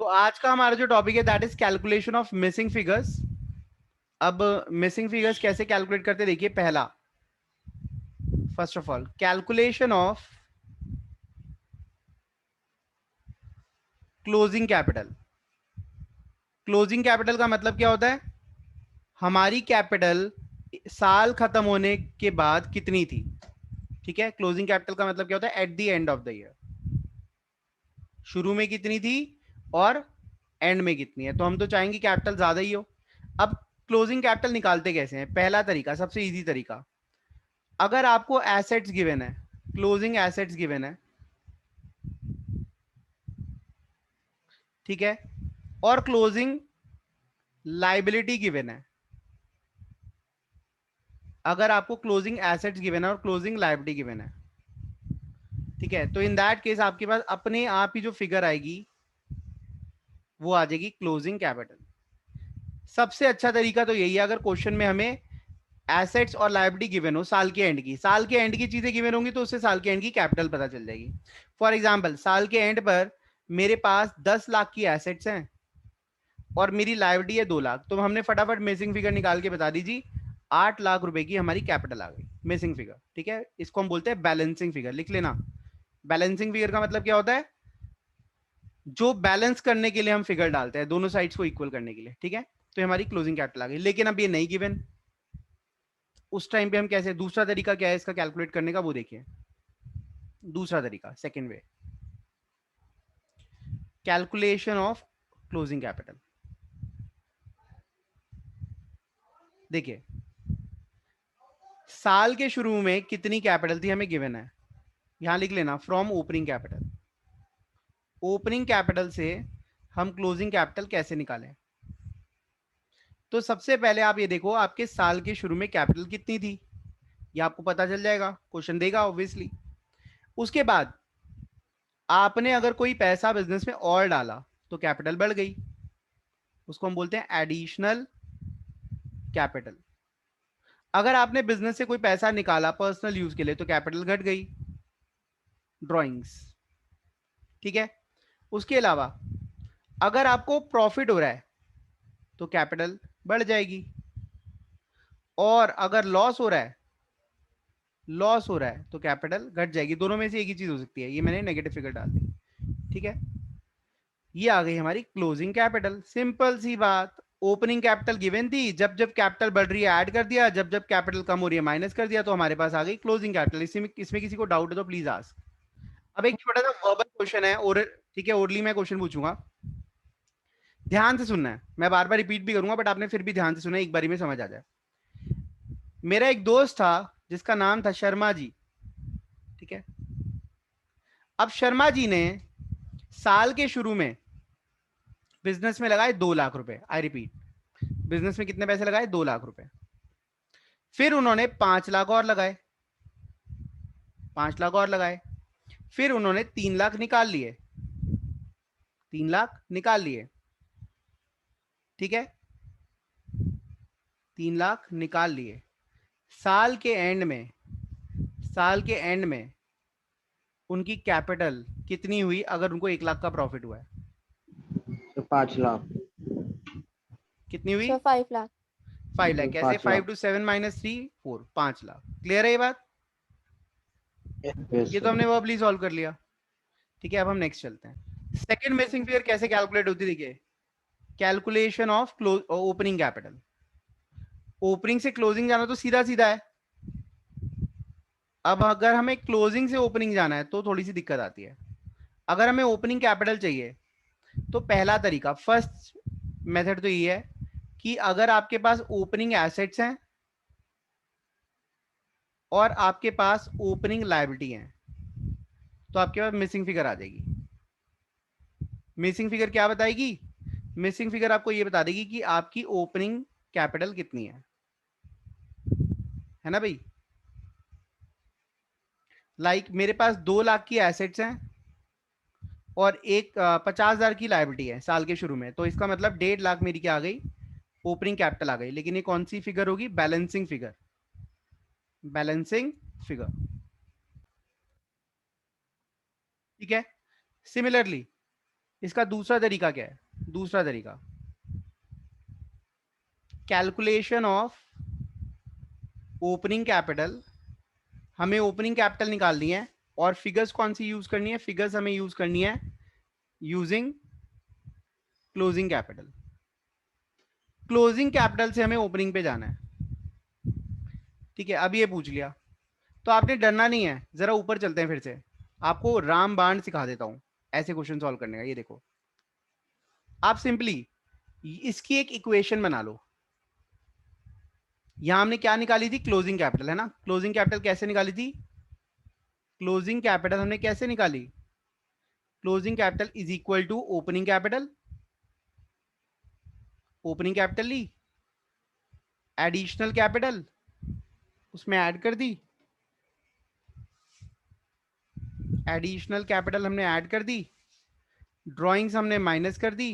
आज का हमारा जो टॉपिक है that is calculation of missing figures. अब मिसिंग फिगर्स कैसे कैलकुलेट करते हैं, देखिए पहला, first of all calculation of closing capital. Closing capital का मतलब क्या होता है, हमारी कैपिटल साल खत्म होने के बाद कितनी थी। ठीक है, क्लोजिंग कैपिटल का मतलब क्या होता है, at the end of the year, शुरू में कितनी थी और एंड में कितनी है। तो हम तो चाहेंगे कैपिटल ज्यादा ही हो। अब क्लोजिंग कैपिटल निकालते कैसे हैं, पहला तरीका, सबसे इजी तरीका, अगर आपको एसेट्स गिवन है, क्लोजिंग एसेट्स गिवन है, ठीक है, और क्लोजिंग लाइबिलिटी गिवन है, अगर आपको क्लोजिंग एसेट्स गिवन है और क्लोजिंग लाइबिलिटी गिवन है, ठीक है, तो इन दैट केस आपके पास अपने आप ही जो फिगर आएगी वो आ जाएगी क्लोजिंग कैपिटल। सबसे अच्छा तरीका तो यही है, अगर क्वेश्चन में हमें एसेट्स और लाइबिलिटी गिवन हो साल के एंड की, साल के एंड की चीजें गिवन होंगी तो उससे साल के एंड की कैपिटल पता चल जाएगी। फॉर एग्जांपल, साल के एंड पर मेरे पास 10 लाख की एसेट्स हैं और मेरी लाइबिलिटी है 2 लाख, तो हमने फटाफट मिसिंग फिगर निकाल के बता दीजिए, 8 लाख रुपए की हमारी कैपिटल आ गई, मिसिंग फिगर। ठीक है, इसको हम बोलते हैं बैलेंसिंग फिगर, लिख लेना। बैलेंसिंग फिगर का मतलब क्या होता है, जो बैलेंस करने के लिए हम फिगर डालते हैं, दोनों साइड्स को इक्वल करने के लिए। ठीक है, तो हमारी क्लोजिंग कैपिटल आ गई, लेकिन अब ये नहीं गिवन, उस टाइम पे हम कैसे, दूसरा तरीका क्या है इसका कैलकुलेट करने का, वो देखिए। दूसरा तरीका, second way, calculation of closing capital. देखिए, साल के शुरू में कितनी कैपिटल थी हमें गिवन है, यहां लिख लेना from opening capital. Opening capital से हम क्लोजिंग कैपिटल कैसे निकालें, तो सबसे पहले आप ये देखो आपके साल के शुरू में कैपिटल कितनी थी, ये आपको पता चल जाएगा, क्वेश्चन देगा ऑब्वियसली। उसके बाद आपने अगर कोई पैसा बिजनेस में और डाला तो कैपिटल बढ़ गई, उसको हम बोलते हैं एडिशनल कैपिटल। अगर आपने बिजनेस से कोई पैसा निकाला पर्सनल यूज के लिए तो कैपिटल घट गई, ड्रॉइंग्स। ठीक है, उसके अलावा अगर आपको प्रॉफिट हो रहा है तो कैपिटल बढ़ जाएगी, और अगर लॉस हो रहा है तो कैपिटल घट जाएगी। दोनों में से एक ही चीज हो सकती है, ये मैंने नेगेटिव फिगर डाल दी। ठीक है, ये आ गई हमारी क्लोजिंग कैपिटल, सिंपल सी बात। ओपनिंग कैपिटल गिवन थी, जब जब कैपिटल बढ़ रही है ऐड कर दिया, जब जब कैपिटल कम हो रही है माइनस कर दिया, तो हमारे पास आ गई क्लोजिंग कैपिटल। इसमें किसी को डाउट है तो प्लीज आस्क। अब एक छोटा सा वर्बल क्वेश्चन है, और ठीक है, ओरली मैं क्वेश्चन पूछूंगा, ध्यान से सुनना है, मैं बार बार रिपीट भी करूंगा बट आपने फिर भी ध्यान से सुना है, एक बारी में समझ आ जाए। मेरा एक दोस्त था जिसका नाम था शर्मा जी। ठीक है, अब शर्मा जी ने साल के शुरू में बिजनेस में लगाए 2 लाख रुपए, आई रिपीट, बिजनेस में कितने पैसे लगाए, 2 लाख रुपए। फिर उन्होंने 5 लाख और लगाए, 5 लाख और लगाए, फिर उन्होंने 3 लाख निकाल लिए, 3 लाख निकाल लिए। ठीक है, 3 लाख निकाल लिए। साल के एंड में, साल के एंड में उनकी कैपिटल कितनी हुई, अगर उनको 1 लाख का प्रॉफिट हुआ है, तो 5 लाख। कितनी हुई, सर 5 लाख। 5 लाख। कैसे, 5 to 7 - 3 4, 5 लाख। क्लियर है ये बात, यस ये तो सर। हमने वर्बली सॉल्व कर लिया। ठीक है, अब हम नेक्स्ट चलते हैं। सेकंड मिसिंग फिगर कैसे कैलकुलेट होती है, देखिए, calculation of opening capital. Opening से क्लोजिंग जाना तो सीधा सीधा है, अब अगर हमें क्लोजिंग से ओपनिंग जाना है तो थोड़ी सी दिक्कत आती है। अगर हमें ओपनिंग कैपिटल चाहिए तो पहला तरीका, फर्स्ट मेथड तो ये है कि अगर आपके पास ओपनिंग एसेट्स हैं और आपके पास ओपनिंग लायबिलिटी है तो आपके पास मिसिंग फिगर आ जाएगी। मिसिंग फिगर क्या बताएगी, मिसिंग फिगर आपको ये बता देगी कि आपकी ओपनिंग कैपिटल कितनी है ना भाई। लाइक मेरे पास 2 लाख की एसेट्स हैं और एक 50,000 की लायबिलिटी है साल के शुरू में, तो इसका मतलब 1.5 लाख मेरी क्या आ गई, ओपनिंग कैपिटल आ गई। लेकिन ये कौन सी फिगर होगी, बैलेंसिंग फिगर, बैलेंसिंग फिगर। ठीक है, सिमिलरली इसका दूसरा तरीका क्या है? दूसरा तरीका, कैलकुलेशन ऑफ ओपनिंग कैपिटल। हमें ओपनिंग कैपिटल निकालनी है और फिगर्स कौन सी यूज करनी है? फिगर्स हमें यूज करनी है using closing capital. Closing capital से हमें ओपनिंग पे जाना है। ठीक है, अब ये पूछ लिया तो आपने डरना नहीं है। जरा ऊपर चलते हैं, फिर से आपको रामबाण सिखा देता हूं ऐसे क्वेश्चन सॉल्व करने का। ये देखो, आप सिंपली इसकी एक इक्वेशन बना लो। यहां हमने क्या निकाली थी? क्लोजिंग कैपिटल, है ना? क्लोजिंग कैपिटल कैसे निकाली थी? क्लोजिंग कैपिटल हमने कैसे निकाली? Closing capital is equal to opening capital. Opening capital ली, एडिशनल कैपिटल उसमें ऐड कर दी, एडिशनल कैपिटल हमने ऐड कर दी, ड्राइंग्स हमने माइनस कर दी,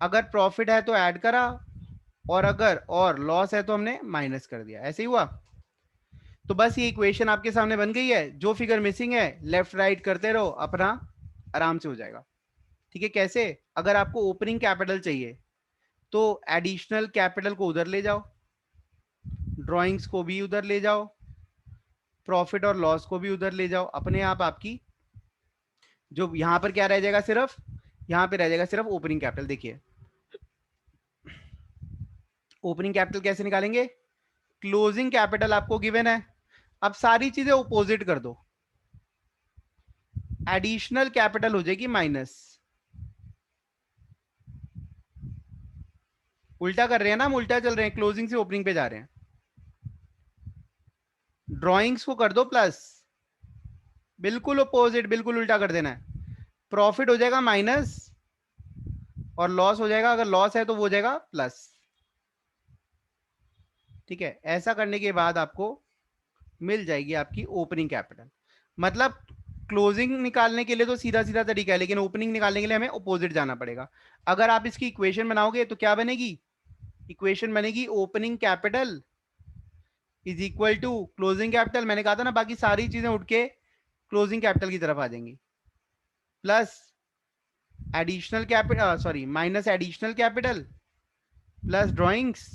अगर प्रॉफिट है तो ऐड करा, और अगर और लॉस है तो हमने माइनस कर दिया। ऐसे ही हुआ। तो बस ये इक्वेशन आपके सामने बन गई है। जो फिगर मिसिंग है लेफ्ट राइट करते रहो, अपना आराम से हो जाएगा। ठीक है, कैसे? अगर आपको ओपनिंग कैपिटल चाहिए तो एडिशनल कैपिटल को उधर ले जाओ, ड्राइंग्स को भी उधर ले जाओ, प्रॉफिट और लॉस को भी उधर ले जाओ। अपने आप आपकी जो यहां पर क्या रह जाएगा? सिर्फ यहां पे रह जाएगा सिर्फ ओपनिंग कैपिटल। देखिए, ओपनिंग कैपिटल कैसे निकालेंगे? क्लोजिंग कैपिटल आपको गिवन है, अब सारी चीजें ऑपोजिट कर दो। एडिशनल कैपिटल हो जाएगी माइनस। उल्टा कर रहे हैं ना हम, उल्टा चल रहे हैं, क्लोजिंग से ओपनिंग पे जा रहे हैं। ड्राइंग्स को कर दो प्लस, बिल्कुल ऑपोजिट, बिल्कुल उल्टा कर देना है। प्रॉफिट हो जाएगा माइनस और लॉस हो जाएगा, अगर लॉस है तो वो हो जाएगा प्लस। ठीक है, ऐसा करने के बाद आपको मिल जाएगी आपकी ओपनिंग कैपिटल। मतलब क्लोजिंग निकालने के लिए तो सीधा सीधा तरीका है, लेकिन ओपनिंग निकालने के लिए हमें ऑपोजिट जाना पड़ेगा। अगर आप इसकी इक्वेशन बनाओगे तो क्या बनेगी? इक्वेशन बनेगी opening capital is equal to closing capital. मैंने कहा था ना, बाकी सारी चीजें उठ के क्लोजिंग कैपिटल की तरफ आ जाएंगी, plus additional capital, sorry minus additional capital plus drawings,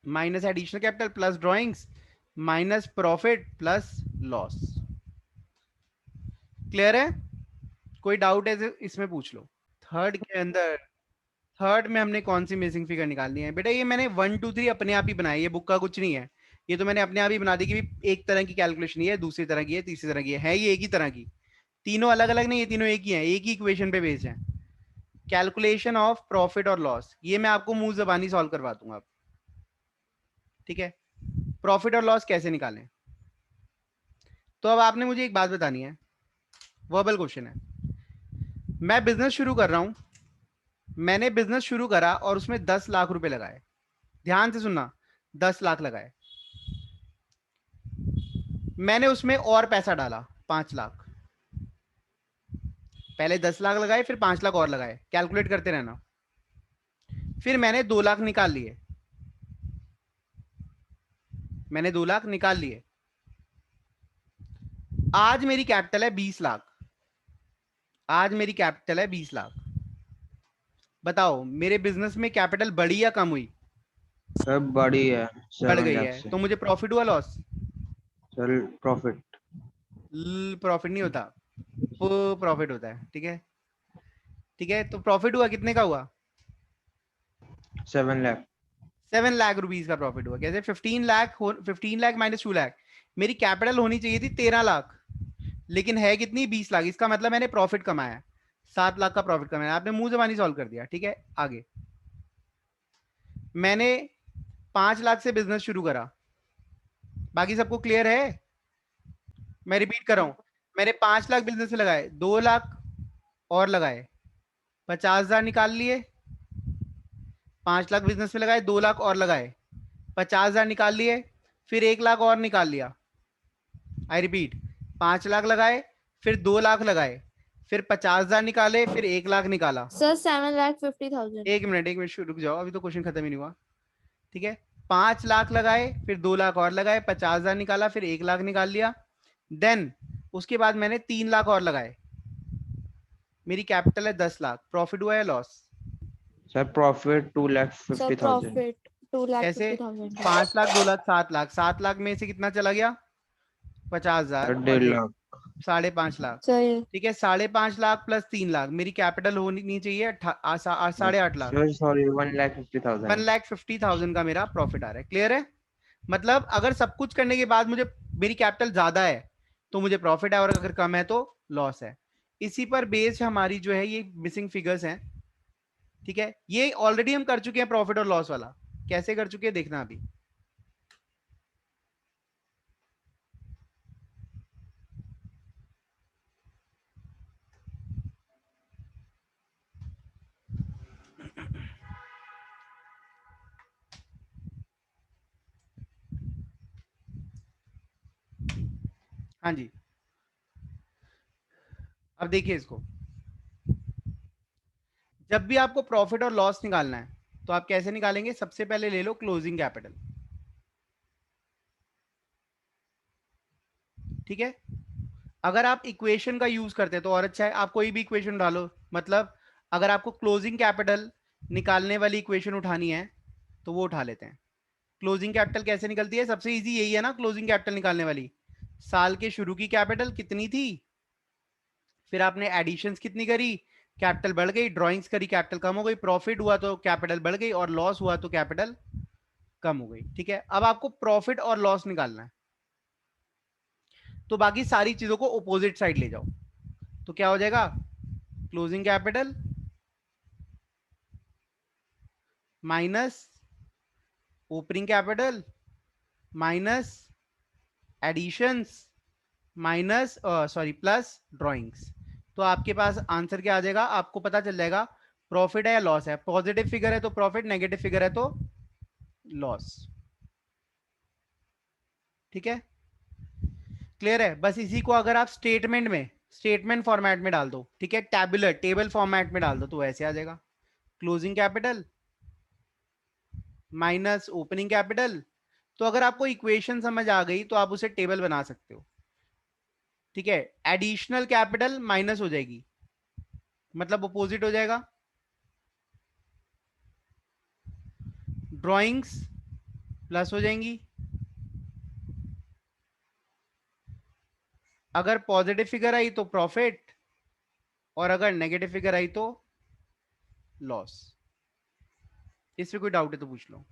minus additional capital plus drawings minus profit plus loss. Clear है? कोई डाउट है तो इसमें पूछ लो। थर्ड के अंदर, थर्ड में हमने कौन सी मिसिंग फिगर निकालनी है? बेटा ये मैंने 1 2 3 अपने आप ही बनाया, ये बुक का कुछ नहीं है। ये तो मैंने अपने आप ही बना दी कि भी एक तरह की कैलकुलेशन ये है, दूसरी तरह की है, तीसरी तरह की है ये एक ही तरह की। तीनों अलग अलग नहीं है, तीनों एक ही है, एक ही इक्वेशन पे बेस्ड है। कैलकुलेशन ऑफ प्रॉफिट और लॉस, ये मैं आपको मुंह जबानी सॉल्व करवा दूंगा अब। ठीक है, प्रॉफिट और लॉस कैसे निकालें? तो अब आपने मुझे एक बात बतानी है, वर्बल क्वेश्चन है। मैं बिजनेस शुरू कर रहा हूं, मैंने बिजनेस शुरू करा और उसमें 10 लाख रुपए लगाए। ध्यान से सुनना, 10 लाख लगाए। मैंने उसमें और पैसा डाला 5 लाख। पहले 10 लाख लगाए, फिर 5 लाख और लगाए, कैलकुलेट करते रहना। फिर मैंने 2 लाख निकाल लिए, मैंने 2 लाख निकाल लिए। आज मेरी कैपिटल है 20 लाख। आज मेरी कैपिटल है 20 लाख। बताओ मेरे बिजनेस में कैपिटल बढ़ी या कम हुई? सर बड़ी है बढ़ 7 गई लाख है। से। तो मुझे प्रॉफिट हुआ लॉस? Sir profit. प्रॉफिट नहीं होता, प्रॉफिट होता है। ठीक है, ठीक है, तो प्रॉफिट हुआ, कितने का हुआ? 7 लाख। 7 लाख रुपीज का प्रॉफिट हुआ। कैसे? 15 लाख, 15 लाख माइनस 2 लाख। मेरी कैपिटल होनी चाहिए थी 13 लाख, लेकिन है कितनी? 20 लाख। इसका मतलब मैंने प्रॉफिट कमाया, 7 लाख का प्रॉफिट कमाया। आपने मुंह जबानी सॉल्व कर दिया। ठीक है, आगे मैंने 5 लाख से बिजनेस शुरू करा। बाकी सबको क्लियर है? मैं रिपीट कर रहा हूं, मैंने 5 लाख बिजनेस में लगाए, 2 लाख और लगाए, 50,000 निकाल लिए। 5 लाख बिजनेस में लगाए, 2 लाख और लगाए, 50,000 निकाल लिए, फिर 1 लाख और निकाल लिया। आई रिपीट, 5 लाख लगाए, फिर 2 लाख लगाए, फिर 50,000 निकाले, फिर 1 लाख निकाला। सर 7,50,000। एक मिनट, एक मिनट, रुक जाओ, अभी तो क्वेश्चन खत्म ही नहीं हुआ। ठीक है, 5 लाख लगाए, फिर 2 लाख और लगाए, 50,000 निकाला, फिर 1 लाख निकाल लिया। देन उसके बाद मैंने 3 लाख और लगाए, मेरी कैपिटल है 10 लाख, प्रॉफिट हुआ है loss? Sir profit 2,50,000। Sir profit 2 lakh कैसे? 50,000 है। 5 लाख, 2 लाख, 7 लाख, 7 लाख में से कितना चला गया? 50,000 सर और 1.5 ये लाख। 5.5 लाख। सर ठीक है, 5.5 लाख प्लस 3 लाख, मेरी कैपिटल होनी चाहिए 8.5 लाख। Sir sorry 1,50,000 1,50,000। का मेरा प्रॉफिट आ रहा है। क्लियर है? मतलब अगर सब कुछ करने के बाद मुझे मेरी कैपिटल ज्यादा है तो मुझे प्रॉफिट है, और अगर कम है तो लॉस है। इसी पर बेस्ड हमारी जो है ये मिसिंग फिगर्स हैं। ठीक है, ये ऑलरेडी हम कर चुके हैं प्रॉफिट और लॉस वाला। कैसे कर चुके हैं देखना अभी। हाँ जी, अब देखिए इसको। जब भी आपको प्रॉफिट और लॉस निकालना है तो आप कैसे निकालेंगे? सबसे पहले ले लो क्लोजिंग कैपिटल। ठीक है, अगर आप इक्वेशन का यूज करते हैं तो और अच्छा है, आप कोई भी इक्वेशन डालो। मतलब अगर आपको क्लोजिंग कैपिटल निकालने वाली इक्वेशन उठानी है तो वो उठा लेते हैं। क्लोजिंग कैपिटल कैसे निकलती है? सबसे इजी यही है ना क्लोजिंग कैपिटल निकालने वाली। साल के शुरू की कैपिटल कितनी थी, फिर आपने एडिशंस कितनी करी, कैपिटल बढ़ गई, ड्राइंग्स करी, कैपिटल कम हो गई, प्रॉफिट हुआ तो कैपिटल बढ़ गई, और लॉस हुआ तो कैपिटल कम हो गई। ठीक है, अब आपको प्रॉफिट और लॉस निकालना है तो बाकी सारी चीजों को ऑपोजिट साइड ले जाओ। तो क्या हो जाएगा? Closing capital minus opening capital minus additions minus sorry plus drawings. तो आपके पास आंसर क्या आ जाएगा? आपको पता चल जाएगा प्रॉफिट है या लॉस है। पॉजिटिव फिगर है तो प्रॉफिट, नेगेटिव फिगर है तो लॉस। ठीक है, क्लियर है? बस इसी को अगर आप स्टेटमेंट फॉर्मेट में डाल दो, ठीक है, टैबुलर टेबल फॉर्मेट में डाल दो तो ऐसे आ जाएगा। Closing capital minus opening capital. तो अगर आपको इक्वेशन समझ आ गई तो आप उसे टेबल बना सकते हो। ठीक है, एडिशनल कैपिटल माइनस हो जाएगी, मतलब अपोजिट हो जाएगा। ड्राइंग्स प्लस हो जाएंगी। अगर पॉजिटिव फिगर आई तो प्रॉफिट, और अगर नेगेटिव फिगर आई तो लॉस। इसमें कोई डाउट है तो पूछ लो।